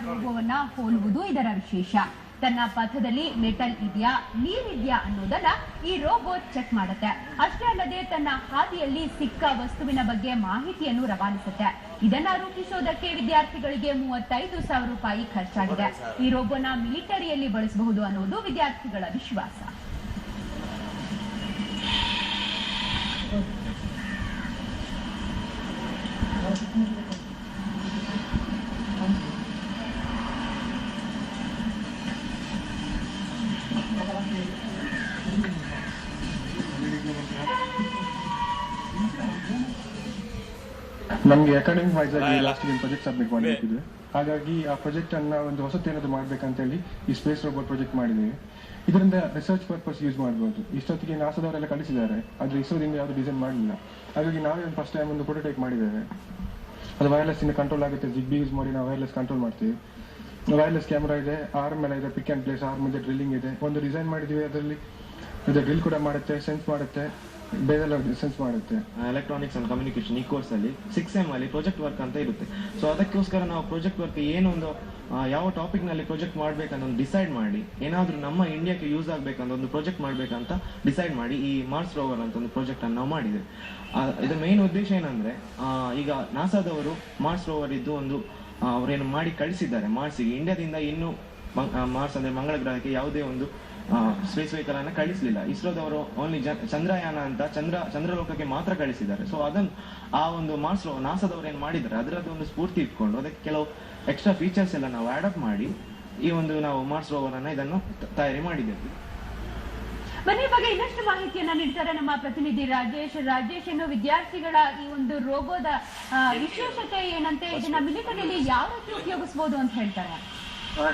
ರೋಬೋವನ್ನ ಹೋಲುವುದು ಇದರ ವಿಶೇಷ. ತನ್ನ ಪಥದಲ್ಲಿ ಮೆಟಲ್ ಇದೆಯಾ ನೀರಿದ್ಯಾ ಅನ್ನೋದನ್ನ ಈ ರೋಬೋ ಚೆಕ್ ಮಾಡುತ್ತೆ. ಅಷ್ಟೇ ಅಲ್ಲದೆ ತನ್ನ ಹಾದಿಯಲ್ಲಿ ಸಿಕ್ಕ ವಸ್ತುವಿನ ಬಗ್ಗೆ ಮಾಹಿತಿಯನ್ನು ರವಾನಿಸುತ್ತೆ. ಇದನ್ನ ರೂಪಿಸೋದಕ್ಕೆ ವಿದ್ಯಾರ್ಥಿಗಳಿಗೆ 35,000 ರೂಪಾಯಿ ಖರ್ಚಾಗಿದೆ. ಈ ರೋಬೋನ ಮಿಲಿಟರಿಯಲ್ಲಿ ಬಳಸಬಹುದು ಅನ್ನೋದು ವಿದ್ಯಾರ್ಥಿಗಳ ವಿಶ್ವಾಸ. ನಮಗೆ ಅಕಾಡೆಮಿಕ್ ವೈಸ್ ಆಗಿ ಲಾಸ್ಟ್ ಪ್ರಾಜೆಕ್ಟ್ ಸಬ್ಮಿಟ್ ಮಾಡಬೇಕಿದೆ. ಹಾಗಾಗಿ ಆ ಪ್ರಾಜೆಕ್ಟ್ ಅನ್ನ ಒಂದು ಹೊಸತೇನಾದ್ರು ಮಾಡ್ಬೇಕಂತ ಹೇಳಿ ಈ ಸ್ಪೇಸ್ ರೋಬೋಟ್ ಪ್ರಾಜೆಕ್ಟ್ ಮಾಡಿದ್ದೇವೆ. ಇದರಿಂದ ರಿಸರ್ಚ್ ಪರ್ಪಸ್ ಯೂಸ್ ಮಾಡಬಹುದು. ಇಷ್ಟೊತ್ತಿಗೆ ನಾಸಾದವರೆಲ್ಲ ಕಳಿಸಿದ್ದಾರೆ, ಆದ್ರೆ ಇಸ್ರೋದಿಂದ ಯಾವ್ದು ಡಿಸೈನ್ ಮಾಡಲಿಲ್ಲ. ಹಾಗಾಗಿ ನಾವೇ ಒಂದು ಫಸ್ಟ್ ಟೈಮ್ ಒಂದು ಪ್ರೋಟೋಟೈಪ್ ಮಾಡಿದ್ದೇವೆ. ಅದು ವೈರ್ಲೆಸ್ ಇಂದ ಕಂಟ್ರೋಲ್ ಆಗುತ್ತೆ. ಜಿಗ್ಬಿ ಯೂಸ್ ಮಾಡಿ ನಾವು ವೈರ್ಲೆಸ್ ಕಂಟ್ರೋಲ್ ಮಾಡ್ತೀವಿ. ವೈರ್ಲೆಸ್ ಕ್ಯಾಮೆರಾ ಇದೆ, ಆರ್ಮ್ ಎಲ್ಲ ಇದೆ, ಪಿಕ್ ಅಂಡ್ ಪ್ಲೇಸ್ ಆರ್ಮ್ ಇದೆ, ಡ್ರಿಲ್ಲಿಂಗ್ ಇದೆ. ಒಂದು ಡಿಸೈನ್ ಮಾಡಿದೀವಿ, ಅದರಲ್ಲಿ ಡ್ರಿಲ್ ಕೂಡ ಮಾಡುತ್ತೆ, ಸೆನ್ಸ್ ಮಾಡುತ್ತೆ, ಬೇರೆಲ್ಲ ಸೆನ್ಸ್ ಮಾಡುತ್ತೆ. ಎಲೆಕ್ಟ್ರಾನಿಕ್ಸ್ ಅಂಡ್ ಕಮ್ಯುನಿಕೇಶನ್ ಈ ಕೋರ್ಸ್ ಅಲ್ಲಿ 6M ಅಲ್ಲಿ ಪ್ರಾಜೆಕ್ಟ್ ವರ್ಕ್ ಅಂತ ಇರುತ್ತೆ. ಸೊ ಅದಕ್ಕೋಸ್ಕರ ನಾವು ಪ್ರಾಜೆಕ್ಟ್ ವರ್ಕ್ ಏನು ಒಂದು ಯಾವ ಟಾಪಿಕ್ ನಲ್ಲಿ ಪ್ರಾಜೆಕ್ಟ್ ಮಾಡ್ಬೇಕಂತ ಒಂದು ಡಿಸೈಡ್ ಮಾಡಿ, ಏನಾದ್ರೂ ನಮ್ಮ ಇಂಡಿಯಾಕ್ಕೆ ಯೂಸ್ ಆಗ್ಬೇಕಂತ ಒಂದು ಪ್ರಾಜೆಕ್ಟ್ ಮಾಡ್ಬೇಕಂತ ಡಿಸೈಡ್ ಮಾಡಿ ಈ ಮಾರ್ಸ್ ರೋವರ್ ಅಂತ ಒಂದು ಪ್ರಾಜೆಕ್ಟ್ ಅನ್ನು ನಾವು ಮಾಡಿದ್ದೇವೆ. ಇದರ ಮೇನ್ ಉದ್ದೇಶ ಏನಂದ್ರೆ, ಈಗ ನಾಸಾದವರು ಮಾರ್ಸ್ ರೋವರ್ ಇದ್ದು ಒಂದು ಅವರೇನು ಮಾಡಿ ಕಳಿಸಿದ್ದಾರೆ ಮಾರ್ಸಿಗೆ. ಇಂಡಿಯಾದಿಂದ ಇನ್ನು ಮಾರ್ಸ್ ಅಂದ್ರೆ ಮಂಗಳ ಗ್ರಹಕ್ಕೆ ಯಾವುದೇ ಒಂದು ಸ್ಪೇಸ್ ವೆಹಿಕಲ್ ಅನ್ನ ಕಳಿಸಲಿಲ್ಲ. ಇಸ್ರೋದವರು ಓನ್ಲಿ ಚಂದ್ರಯಾನ ಅಂತ ಚಂದ್ರಲೋಕಕ್ಕೆ ಮಾತ್ರ ಕಳಿಸಿದ್ದಾರೆ. ಸೊ ಅದನ್ನು ಆ ಒಂದು ಮಾರ್ಸ್ ನಾಸಾದವರು ಏನ್ ಮಾಡಿದ್ದಾರೆ ಅದರದ್ದು ಒಂದು ಸ್ಫೂರ್ತಿ ಇಟ್ಕೊಂಡು ಅದಕ್ಕೆ ಕೆಲವು ಎಕ್ಸ್ಟ್ರಾ ಫೀಚರ್ಸ್ ಎಲ್ಲ ನಾವು ಅಡಾಪ್ಟ್ ಮಾಡಿ ಈ ಒಂದು ನಾವು ಮಾರ್ಸ್ ರೋವರ್ ಅನ್ನ ಇದನ್ನು ತಯಾರಿ ಮಾಡಿದ್ದೇವೆ. ಬನ್ನಿ, ಬಗ್ಗೆ ಇನ್ನಷ್ಟು ಮಾಹಿತಿಯನ್ನ ನೀಡ್ತಾರೆ ನಮ್ಮ ಪ್ರತಿನಿಧಿ ರಾಜೇಶ್ ಏನು ವಿದ್ಯಾರ್ಥಿಗಳ ಈ ಒಂದು ರೋಬೋದ ವಿಶೇಷತೆ ಏನಂತೆ, ಇದನ್ನ ಮಿಲಿಟರಿಯಲ್ಲಿ ಯಾವ ರೀತಿ ಉಪಯೋಗಿಸಬಹುದು ಅಂತ ಹೇಳ್ತಾರೆ?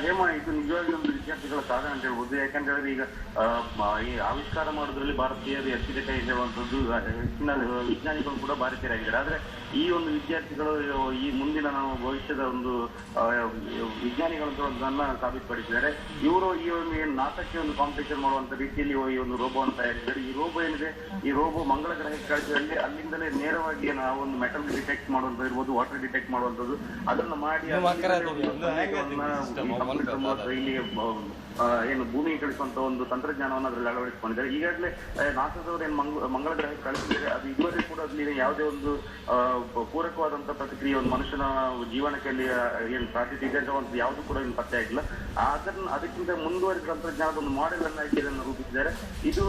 ಹೇಮ, ಇದು ನಿಜವಾಗಿ ಒಂದು ವಿದ್ಯಾರ್ಥಿಗಳ ಸಾಧನೆ ಅಂತ ಹೇಳ್ಬೋದು. ಯಾಕಂದ್ರೆ ಈಗ ಈ ಆವಿಷ್ಕಾರ ಮಾಡೋದ್ರಲ್ಲಿ ಭಾರತೀಯರು ಹೆಚ್ಚಿನ ಕೈ ಇರುವಂತದ್ದು, ಹೆಚ್ಚಿನ ವಿಜ್ಞಾನಿಗಳು ಕೂಡ ಭಾರತೀಯರಾಗಿದ್ದಾರೆ. ಆದ್ರೆ ಈ ಒಂದು ವಿದ್ಯಾರ್ಥಿಗಳು ಈ ಮುಂದಿನ ನಾವು ಭವಿಷ್ಯದ ಒಂದು ವಿಜ್ಞಾನಿಗಳನ್ನ ಸಾಬೀತುಪಡಿಸಿದ್ದಾರೆ. ಇವರು ಈ ಒಂದು ಏನು ನಾಸಕ್ಕೆ ಒಂದು ಕಾಂಪಿಟೇಷನ್ ಮಾಡುವಂತ ರೀತಿಯಲ್ಲಿ ಈ ಒಂದು ರೋಬೋವನ್ನು ತಯಾರಿಸಿದ್ದಾರೆ. ಈ ರೋಬೋ ಏನಿದೆ, ಈ ರೋಬೋ ಮಂಗಳ ಗ್ರಹಕ್ಕೆ ಕಳಿಸಿದಲ್ಲಿ ಅಲ್ಲಿಂದಲೇ ನೇರವಾಗಿ ನಾವು ಒಂದು ಮೆಟಲ್ ಡಿಟೆಕ್ಟ್ ಮಾಡುವಂತ ಇರ್ಬೋದು, ವಾಟರ್ ಡಿಟೆಕ್ಟ್ ಮಾಡುವಂತದ್ದು, ಅದನ್ನ ಮಾಡಿ ಇಲ್ಲಿ ಏನು ಭೂಮಿಗೆ ಕಳಿಸುವಂತ ಒಂದು ತಂತ್ರಜ್ಞಾನವನ್ನು ಅದರಲ್ಲಿ ಅಳವಡಿಸಿಕೊಂಡಿದ್ದಾರೆ. ಈಗಾಗಲೇ ನಾಸಾದವರು ಏನು ಮಂಗಳ ಗ್ರಹಕ್ಕೆ ಕಳಿಸಿದರೆ ಅದು ಇದುವರೆಗೂ ಕೂಡ ಅಲ್ಲಿ ಯಾವುದೇ ಒಂದು ಪೂರಕವಾದಂತಹ ಪ್ರತಿಕ್ರಿಯೆ ಒಂದು ಮನುಷ್ಯನ ಜೀವನಕ್ಕೆ ಅಲ್ಲಿ ಏನು ಸಾಧ್ಯತೆ ಇದೆ ಅಂತ ಒಂದು ಯಾವುದು ಕೂಡ ಇನ್ನು ಪತ್ತೆ ಆಗಿಲ್ಲ. ಅದಕ್ಕಿಂತ ಮುಂದುವರಿದ ತಂತ್ರಜ್ಞಾನದ ಒಂದು ಮಾಡೆಲ್ ಅನ್ನಾಗಿ ಇದನ್ನು ರೂಪಿಸಿದ್ದಾರೆ. ಇದು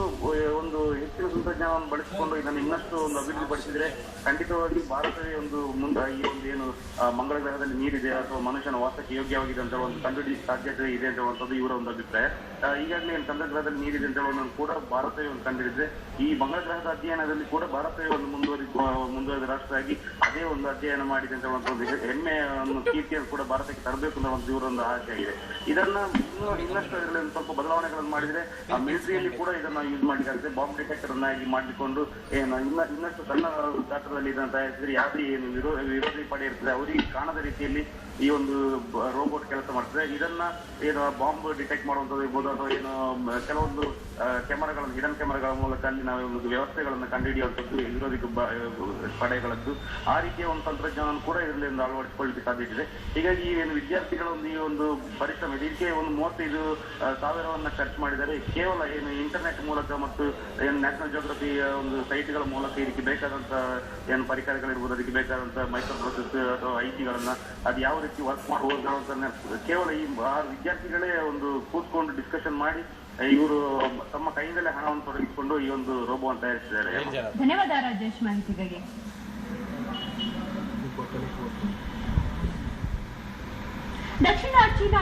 ಒಂದು ಹೆಚ್ಚಿನ ತಂತ್ರಜ್ಞಾನವನ್ನು ಬಳಸಿಕೊಂಡು ಇದನ್ನು ಇನ್ನಷ್ಟು ಒಂದು ಅಭಿವೃದ್ಧಿಪಡಿಸಿದರೆ ಖಂಡಿತವಾಗಿ ಭಾರತವೇ ಒಂದು ಈ ಒಂದು ಏನು ಮಂಗಳ ಗ್ರಹದಲ್ಲಿ ನೀರಿದೆ ಅಥವಾ ಮನುಷ್ಯನ ವಾಸಕ್ಕೆ ಯೋಗ್ಯವಾಗಿದೆ ಅಂತ ಒಂದು ಕಂಡುಹಿಡಿಯ ಸಾಧ್ಯತೆ ಇದೆ ಅಂತ ಹೇಳುವಂಥದ್ದು ಇವರ ಒಂದು ಅಭಿಪ್ರಾಯ. ಈಗಾಗಲೇ ಏನು ಚಂದ್ರ ಗ್ರಹದಲ್ಲಿ ನೀರಿದೆ ಅಂತ ಹೇಳೋದನ್ನು ಕೂಡ ಭಾರತವೇ ಒಂದು ಕಂಡುಹಿಡಿದ್ರೆ ಈ ಮಂಗಳ ಗ್ರಹದ ಅಧ್ಯಯನದಲ್ಲಿ ಕೂಡ ಭಾರತವೇ ಒಂದು ಮುಂದುವರಿದ ರಾಷ್ಟ್ರ ಆಗಿ ಅದೇ ಒಂದು ಅಧ್ಯಯನ ಮಾಡಿದೆ ಅಂತ ಹೇಳುವಂತ ಒಂದು ಹೆಮ್ಮೆಯನ್ನು ಕೀರ್ತಿಯನ್ನು ಕೂಡ ಭಾರತಕ್ಕೆ ತರಬೇಕು ಅನ್ನೋ ಒಂದು ಇವರೊಂದು ಆಸೆ ಆಗಿದೆ. ಇದನ್ನ ಇನ್ನಷ್ಟು ಇದರಲ್ಲಿ ಒಂದು ಸ್ವಲ್ಪ ಬದಲಾವಣೆಗಳನ್ನು ಮಾಡಿದ್ರೆ ಮಿಲಿಟರಿಯಲ್ಲಿ ಕೂಡ ಇದನ್ನ ಯೂಸ್ ಮಾಡಿದ್ದಾರೆ. ಬಾಂಬ್ ಡಿಟೆಕ್ಟರ್ ಅನ್ನಾಗಿ ಮಾಡಿಕೊಂಡು ಏನು ಇನ್ನಷ್ಟು ಸಣ್ಣ ಗಾತ್ರದಲ್ಲಿ ಇದನ್ನು ತಯಾರಿಸಿದ್ರೆ ಯಾವುದೇ ಏನು ವಿರೋಧಿ ಪಡೆ ಇರ್ತದೆ ಅವರಿಗೆ ಕಾಣದ ರೀತಿಯಲ್ಲಿ ಈ ಒಂದು ರೋಬೋಟ್ ಕೆಲಸ ಮಾಡ್ತದೆ. ಇದನ್ನ ಏನು ಬಾಂಬ್ ಡಿಟೆಕ್ಟ್ ಮಾಡುವಂಥದ್ದು ಇರ್ಬೋದು ಅಥವಾ ಏನು ಕೆಲವೊಂದು ಕ್ಯಾಮರಾಗಳನ್ನು ಹಿಡನ್ ಕ್ಯಾಮರಾಗಳ ಮೂಲಕ ಅಲ್ಲಿ ನಾವು ಒಂದು ವ್ಯವಸ್ಥೆಗಳನ್ನು ಕಂಡುಹಿಡಿಯುವಂಥದ್ದು ವಿರೋಧಿ ಪಡೆಗಳದ್ದು ಆ ರೀತಿಯ ಒಂದು ತಂತ್ರಜ್ಞಾನ ಕೂಡ ಇದರಲ್ಲಿ ಒಂದು ಅಳವಡಿಸಿಕೊಳ್ಳಲಿಕ್ಕೆ ಸಾಧ್ಯತೆ ಇದೆ. ಹೀಗಾಗಿ ಏನು ವಿದ್ಯಾರ್ಥಿಗಳ ಒಂದು ಈ ಒಂದು ಪರಿಶ್ರಮ ಇದಕ್ಕೆ ಒಂದು 35,000 ಖರ್ಚು ಮಾಡಿದ್ದಾರೆ. ಕೇವಲ ಏನು ಇಂಟರ್ನೆಟ್ ಮೂಲಕ ಮತ್ತು ಏನು ನ್ಯಾಷನಲ್ ಜಿಯೋಗ್ರಫಿ ಒಂದು ಸೈಟ್ಗಳ ಮೂಲಕ ಇದಕ್ಕೆ ಬೇಕಾದಂತ ಏನು ಪರಿಕರಗಳಿರ್ಬೋದು, ಅದಕ್ಕೆ ಬೇಕಾದಂತ ಮೈಕ್ರೋ ಪ್ರೊಸೆಸ್ ಅಥವಾ ಐಟಿಗಳನ್ನ ಅದು ಯಾವ ರೀತಿ ವರ್ಕ್ ಮಾಡಬಹುದು ಕೇವಲ ಈ ವಿದ್ಯಾರ್ಥಿಗಳೇ ಒಂದು ಕೂತ್ಕೊಂಡು ಡಿಸ್ಕಷನ್ ಮಾಡಿ ಇವರು ತಮ್ಮ ಕೈಯಿಂದಲೇ ಹಣವನ್ನು ತೊಡಗಿಸಿಕೊಂಡು ಈ ಒಂದು ರೋಬೋವನ್ನು ತಯಾರಿಸಿದ್ದಾರೆ. ಧನ್ಯವಾದ ರಾಜೇಶ್ ಮಾಹಿತಿಗಾಗಿ. ದಕ್ಷಿಣ ಚೀನಾ